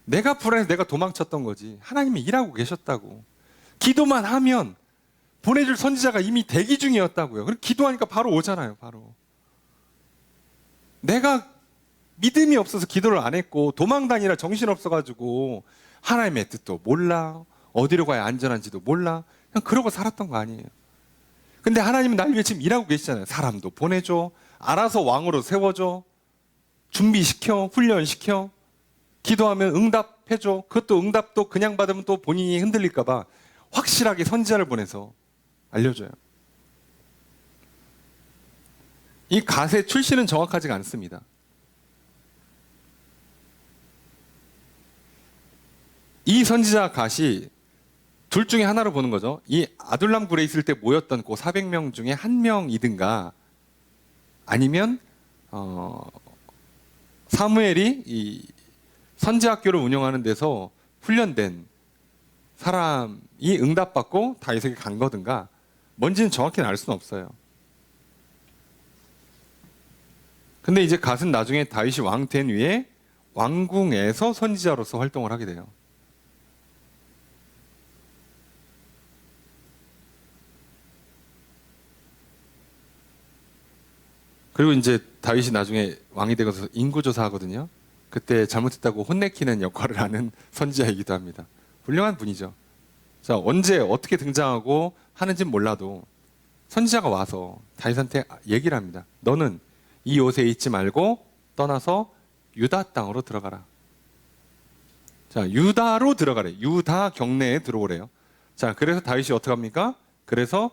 [SPEAKER 1] 내가 불안해서 내가 도망쳤던 거지. 하나님이 일하고 계셨다고. 기도만 하면 보내줄 선지자가 이미 대기 중이었다고요. 그리고 기도하니까 바로 오잖아요. 바로. 내가 믿음이 없어서 기도를 안 했고 도망다니라 정신없어가지고 하나님의 뜻도 몰라, 어디로 가야 안전한지도 몰라, 그냥 그러고 살았던 거 아니에요. 근데 하나님은 날 위해 지금 일하고 계시잖아요. 사람도 보내줘, 알아서 왕으로 세워줘, 준비시켜, 훈련시켜, 기도하면 응답해줘. 그것도 응답도 그냥 받으면 또 본인이 흔들릴까 봐 확실하게 선지자를 보내서 알려줘요. 이 갓의 출신은 정확하지가 않습니다. 이 선지자 갓이 둘 중에 하나로 보는 거죠. 이 아둘람 굴에 있을 때 모였던 그 400명 중에 한 명이든가, 아니면 사무엘이 이 선지학교를 운영하는 데서 훈련된 사람이 응답받고 다윗에게 간 거든가, 뭔지는 정확히는 알 수는 없어요. 근데 이제 갓은 나중에 다윗이 왕 된 후에 왕궁에서 선지자로서 활동을 하게 돼요. 그리고 이제 다윗이 나중에 왕이 되고서 인구조사 하거든요. 그때 잘못했다고 혼내키는 역할을 하는 선지자이기도 합니다. 훌륭한 분이죠. 자, 언제 어떻게 등장하고 하는지는 몰라도 선지자가 와서 다윗한테 얘기를 합니다. 너는 이 옷에 있지 말고 떠나서 유다 땅으로 들어가라. 자, 유다로 들어가래. 유다 경내에 들어오래요. 자, 그래서 다윗이 어떻게 합니까? 그래서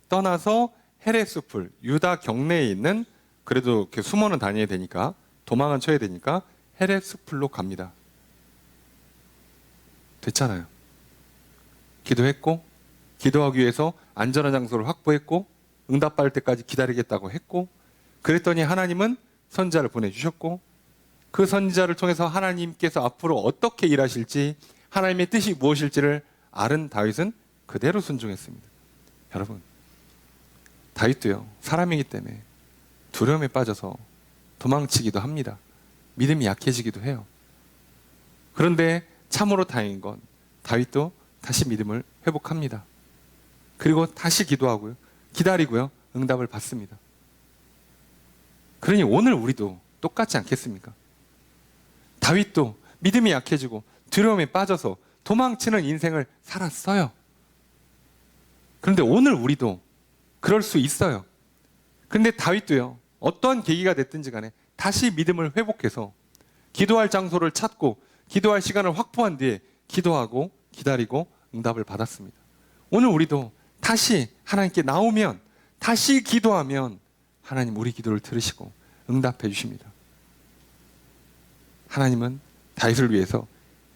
[SPEAKER 1] 떠나서 헤레 숲을, 유다 경내에 있는, 그래도 이렇게 숨어는 다녀야 되니까, 도망은 쳐야 되니까 헤레 숲을로 갑니다. 됐잖아요. 기도했고, 기도하기 위해서 안전한 장소를 확보했고, 응답받을 때까지 기다리겠다고 했고, 그랬더니 하나님은 선지자를 보내주셨고, 그 선지자를 통해서 하나님께서 앞으로 어떻게 일하실지, 하나님의 뜻이 무엇일지를 아는 다윗은 그대로 순종했습니다. 여러분, 다윗도요, 사람이기 때문에 두려움에 빠져서 도망치기도 합니다. 믿음이 약해지기도 해요. 그런데 참으로 다행인 건 다윗도 다시 믿음을 회복합니다. 그리고 다시 기도하고요, 기다리고요, 응답을 받습니다. 그러니 오늘 우리도 똑같지 않겠습니까? 다윗도 믿음이 약해지고 두려움에 빠져서 도망치는 인생을 살았어요. 그런데 오늘 우리도 그럴 수 있어요. 그런데 다윗도요, 어떠한 계기가 됐든지 간에 다시 믿음을 회복해서 기도할 장소를 찾고 기도할 시간을 확보한 뒤에 기도하고 기다리고 응답을 받았습니다. 오늘 우리도 다시 하나님께 나오면, 다시 기도하면 하나님 우리 기도를 들으시고 응답해 주십니다. 하나님은 다윗을 위해서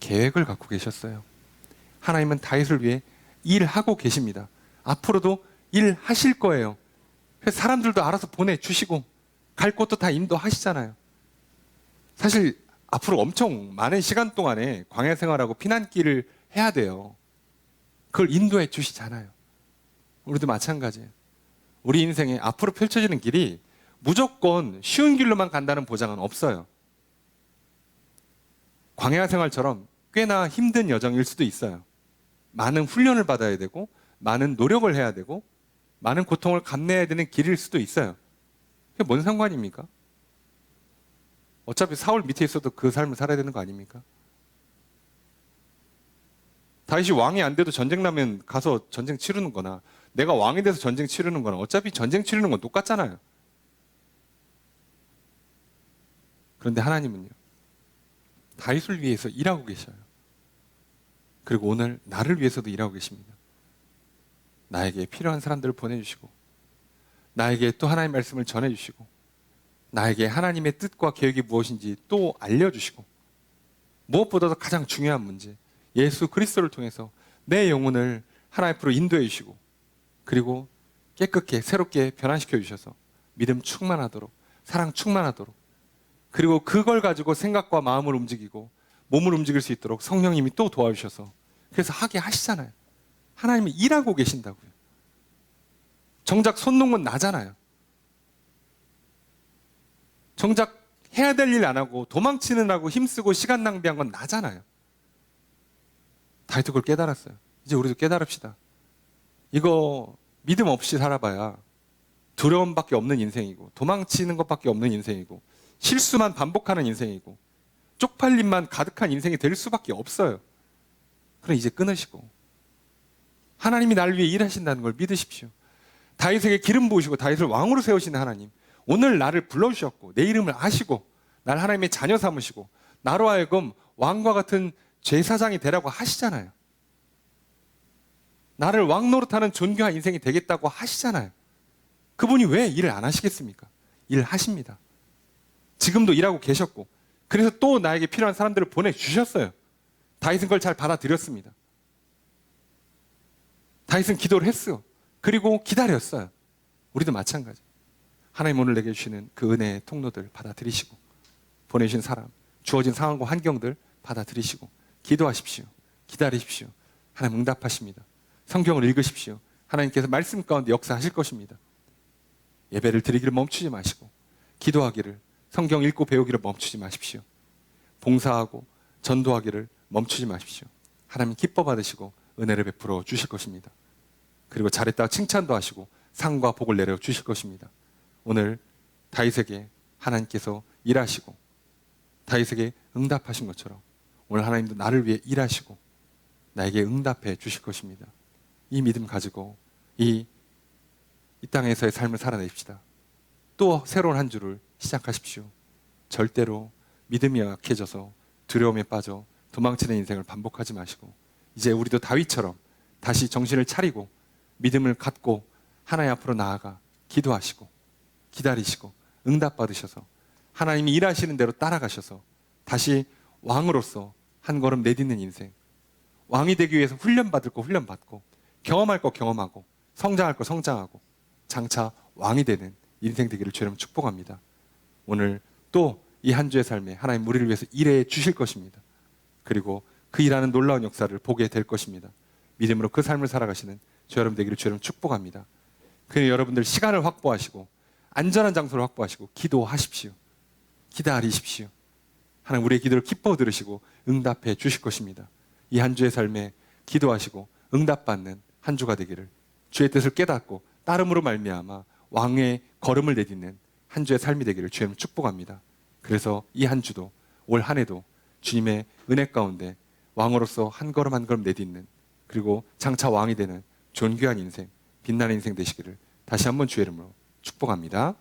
[SPEAKER 1] 계획을 갖고 계셨어요. 하나님은 다윗을 위해 일하고 계십니다. 앞으로도 일하실 거예요. 그래서 사람들도 알아서 보내주시고 갈 곳도 다 인도하시잖아요. 사실 앞으로 엄청 많은 시간 동안에 광야 생활하고 피난길을 해야 돼요. 그걸 인도해 주시잖아요. 우리도 마찬가지예요. 우리 인생에 앞으로 펼쳐지는 길이 무조건 쉬운 길로만 간다는 보장은 없어요. 광야 생활처럼 꽤나 힘든 여정일 수도 있어요. 많은 훈련을 받아야 되고 많은 노력을 해야 되고 많은 고통을 감내해야 되는 길일 수도 있어요. 그게 뭔 상관입니까? 어차피 사울 밑에 있어도 그 삶을 살아야 되는 거 아닙니까? 다윗이 왕이 안 돼도 전쟁 나면 가서 전쟁 치르는 거나 내가 왕이 돼서 전쟁 치르는 거나 어차피 전쟁 치르는 건 똑같잖아요. 그런데 하나님은요, 다윗을 위해서 일하고 계셔요. 그리고 오늘 나를 위해서도 일하고 계십니다. 나에게 필요한 사람들을 보내주시고 나에게 또 하나님의 말씀을 전해주시고 나에게 하나님의 뜻과 계획이 무엇인지 또 알려주시고 무엇보다도 가장 중요한 문제, 예수 그리스도를 통해서 내 영혼을 하나님 앞으로 인도해 주시고 그리고 깨끗게 새롭게 변화시켜 주셔서 믿음 충만하도록, 사랑 충만하도록, 그리고 그걸 가지고 생각과 마음을 움직이고 몸을 움직일 수 있도록 성령님이 또 도와주셔서 그래서 하게 하시잖아요. 하나님이 일하고 계신다고요. 정작 손 놓은 건 나잖아요. 정작 해야 될 일 안 하고 도망치느라고 힘쓰고 시간 낭비한 건 나잖아요. 다윗도 그걸 깨달았어요. 이제 우리도 깨달읍시다. 이거 믿음 없이 살아봐야 두려움밖에 없는 인생이고 도망치는 것밖에 없는 인생이고 실수만 반복하는 인생이고 쪽팔림만 가득한 인생이 될 수밖에 없어요. 그럼 이제 끊으시고 하나님이 나를 위해 일하신다는 걸 믿으십시오. 다윗에게 기름 부으시고 다윗을 왕으로 세우시는 하나님, 오늘 나를 불러주셨고 내 이름을 아시고 날 하나님의 자녀 삼으시고 나로 하여금 왕과 같은 제사장이 되라고 하시잖아요. 나를 왕 노릇하는 존귀한 인생이 되겠다고 하시잖아요. 그분이 왜 일을 안 하시겠습니까? 일하십니다. 지금도 일하고 계셨고 그래서 또 나에게 필요한 사람들을 보내주셨어요. 다윗은 그걸 잘 받아들였습니다. 다윗은 기도를 했어요. 그리고 기다렸어요. 우리도 마찬가지. 하나님 오늘 내게 주시는 그 은혜의 통로들 받아들이시고 보내주신 사람, 주어진 상황과 환경들 받아들이시고 기도하십시오. 기다리십시오. 하나님 응답하십니다. 성경을 읽으십시오. 하나님께서 말씀 가운데 역사하실 것입니다. 예배를 드리기를 멈추지 마시고 기도하기를, 성경 읽고 배우기를 멈추지 마십시오. 봉사하고 전도하기를 멈추지 마십시오. 하나님 기뻐 받으시고 은혜를 베풀어 주실 것입니다. 그리고 잘했다가 칭찬도 하시고 상과 복을 내려 주실 것입니다. 오늘 다윗에게 하나님께서 일하시고 다윗에게 응답하신 것처럼 오늘 하나님도 나를 위해 일하시고 나에게 응답해 주실 것입니다. 이 믿음 가지고 이 땅에서의 삶을 살아내십시다. 또 새로운 한 주를 시작하십시오. 절대로 믿음이 약해져서 두려움에 빠져 도망치는 인생을 반복하지 마시고 이제 우리도 다윗처럼 다시 정신을 차리고 믿음을 갖고 하나님 앞으로 나아가 기도하시고 기다리시고 응답 받으셔서 하나님이 일하시는 대로 따라가셔서 다시 왕으로서 한 걸음 내딛는 인생, 왕이 되기 위해서 훈련받을 거 훈련받고 경험할 거 경험하고 성장할 거 성장하고 장차 왕이 되는 인생 되기를 주님 축복합니다. 오늘 또 이 한 주의 삶에 하나님 우리를 위해서 일해 주실 것입니다. 그리고 그 일하는 놀라운 역사를 보게 될 것입니다. 믿음으로 그 삶을 살아가시는 저 여러분 되기를 주님 축복합니다. 그래서 여러분들 시간을 확보하시고 안전한 장소를 확보하시고 기도하십시오. 기다리십시오. 하나님 우리의 기도를 기뻐 들으시고 응답해 주실 것입니다. 이 한 주의 삶에 기도하시고 응답받는 한 주가 되기를, 주의 뜻을 깨닫고 따름으로 말미암아 왕의 걸음을 내딛는 한 주의 삶이 되기를 주님 축복합니다. 그래서 이 한 주도 올 한 해도 주님의 은혜 가운데 왕으로서 한 걸음 한 걸음 내딛는, 그리고 장차 왕이 되는 존귀한 인생, 빛나는 인생 되시기를 다시 한번 주의 이름으로 축복합니다.